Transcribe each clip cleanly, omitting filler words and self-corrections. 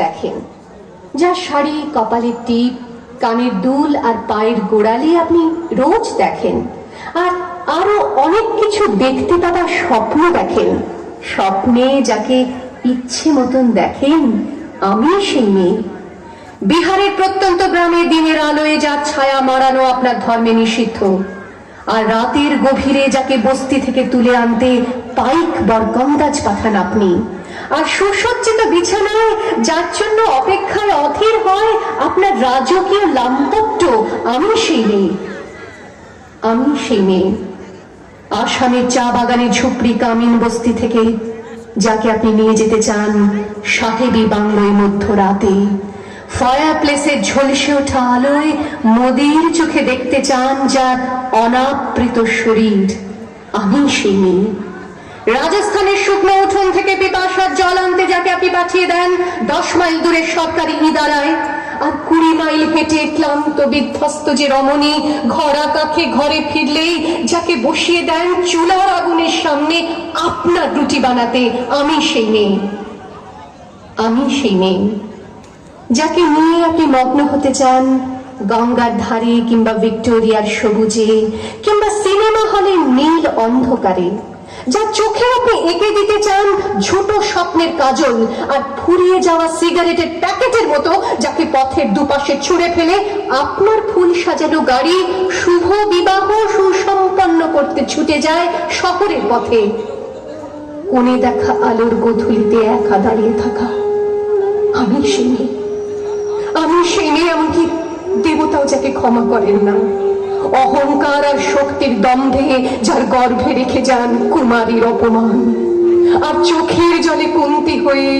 দেখেন, যার শাড়ি, কপালের টিপ, কানের দুল আর পায়ের গোড়ালি আপনি রোজ দেখেন, আর আরো অনেক কিছু দেখতে পাওয়ার স্বপ্ন দেখেন। স্বপ্নে যাকে ইচ্ছে মতন দেখেন, আমি সেই মেয়ে। বিহারের প্রত্যন্ত গ্রামে দিনের আলোয় যার ছায়া মারানো আপনার ধর্মে নিষিদ্ধ, আর রাতের গভীরে যাকে বস্তি থেকে তুলে আনতে পাইক বরকন্দাজ পাঠান আপনি, আর সুসজ্জিত বিছানায় যার জন্য অপেক্ষায় অধীর হয় আপনার রাজকীয় লাম্পট্য, আমি সেই মেয়ে। আমি সেই মেয়ে। আসামের চা বাগানের ঝুপড়ি কামিন বস্তি থেকে যাকে আপনি নিয়ে যেতে চান সাহেবী বাংলোয় মধ্যরাতে, ফায়ার প্লেসের ঝলসে ওঠা আলোয় মোদির চোখে দেখতে চান যার অনাবৃত শরীর, আমি সেই মেয়ে। রাজস্থানের শুকনো উঠোন থেকে পিপাসার জল আনতে যাকে আপনি পাঠিয়ে দেন 10 মাইল দূরের সরকারি ইদারায়, আর 20 মাইল হেঁটে ক্লান্ত বিধ্বস্ত যে রমণী ঘরা কাখে ঘরে ফিরলেই যাকে বসিয়ে দেন চুলার আগুনের সামনে আপনার রুটি বানাতে, আমি সেই মেয়ে। আমি সেই মেয়ে যাকে নিয়ে আপনি মগ্ন হতে চান গঙ্গার ধারে কিংবা ভিক্টোরিয়ার সবুজে কিংবা সিনেমা হলের নীল অন্ধকারে, যার চোখে আপনি এঁকে দিতে চান ছোট স্বপ্নের কাজল, আর ফুরিয়ে যাওয়া সিগারেটের প্যাকেটের মতো যাকে পথের দুপাশে ছুঁড়ে ফেলে আপনার ফুল সাজানো গাড়ি শুভ বিবাহ সুসম্পন্ন করতে ছুটে যায় শহরের পথে। কোণে দেখা আলোর গোধূলিতে একা দাঁড়িয়ে থাকা, আমি সেই মেয়ে। আমি সেই মেয়ে, এমনকি দেবতাও যাকে ক্ষমা করেন না। অহংকার আর শক্তির দম্ভে যার গর্ভে রেখে যান কুমারীর অপমান, আর চোখের জলে কুন্তি হয়ে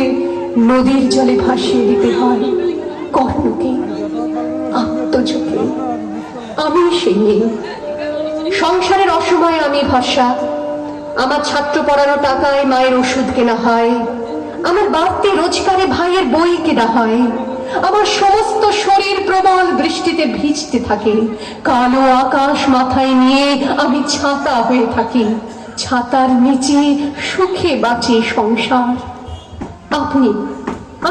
নদীর জলে ভাসিয়ে দিতে হয় কর্ণকে আত্মচোখে। আমি সেই মেয়ে। সংসারের অসময়ে আমি ভরসা, আমার ছাত্র পড়ানো টাকায় মায়ের ওষুধ কেনা হয়, আমার বাড়তি রোজগারে ভাইয়ের বই কেনা হয়, আমার সমস্ত শরীর প্রবল বৃষ্টিতে ভিজতে থাকে, কালো আকাশ মাথায় নিয়ে আমি ছাতা হয়ে থাকি, ছাতার নিচে সুখে বাঁচে সংসার। আপনি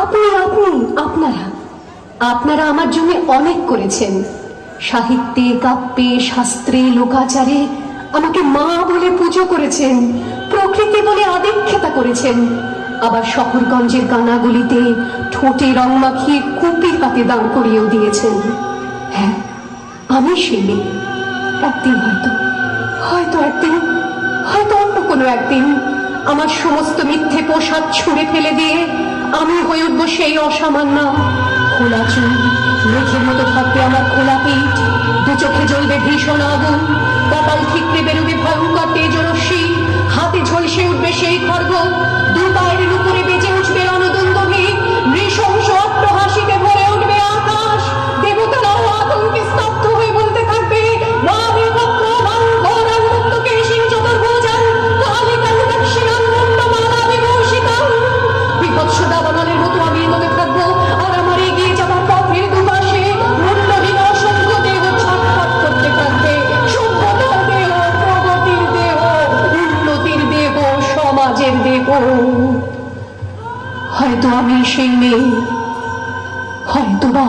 আপনি আপনি আপনারা আপনারা আমার জন্য অনেক করেছেন। সাহিত্যে, কাব্যে, শাস্ত্রে, লোকাচারে আমাকে মা বলে পুজো করেছেন, প্রকৃতি বলে আদিক্ষেতা করেছেন, আবার শহরগঞ্জের কানাগুলিতে ঠোঁটে রং মাখিয়ে কুপির হাতে দাঁড় করিয়েও দিয়েছেন। হ্যাঁ, আমি সেই মেয়ে। একদিন হয়তো অন্য কোনো একদিন আমার সমস্ত মিথ্যে পোশাক ছুঁড়ে ফেলে দিয়ে আমি হয়ে উঠবো সেই অসামান্য। খোলা চুল, মেঘের মতো থাকবে আমার খোলা পিঠ, দু চোখে জ্বলবে ভীষণ আগুন, কপাল ঠিকরে বেরোবে ভয়ঙ্কর তেজরশ্মি, হাতে ঝলসে উঠবে সেই খড়গ, দু পায়ের উপরে বেজে উঠবে রণদুন্দুভি, নৃশংস অট্টহাসিতে ভরে উঠবে আকাশ। দেবতারাও আতঙ্কে স্তব্ধ হয়ে বলতে থাকবে, বিভৎস দাবানলের মতো আমি এগোতে থাকবো, আর আমার এগিয়ে যাবার পথের দুপাশে মূল্যহীন অসংখ্য দেহ ছটফট করতে থাকবে। সভ্যতার দেহ, প্রগতির দেহ, উন্নতির দেহ, সমাজের দেহ। হয়তো আমি সেই মেয়ে, হয়তোবা।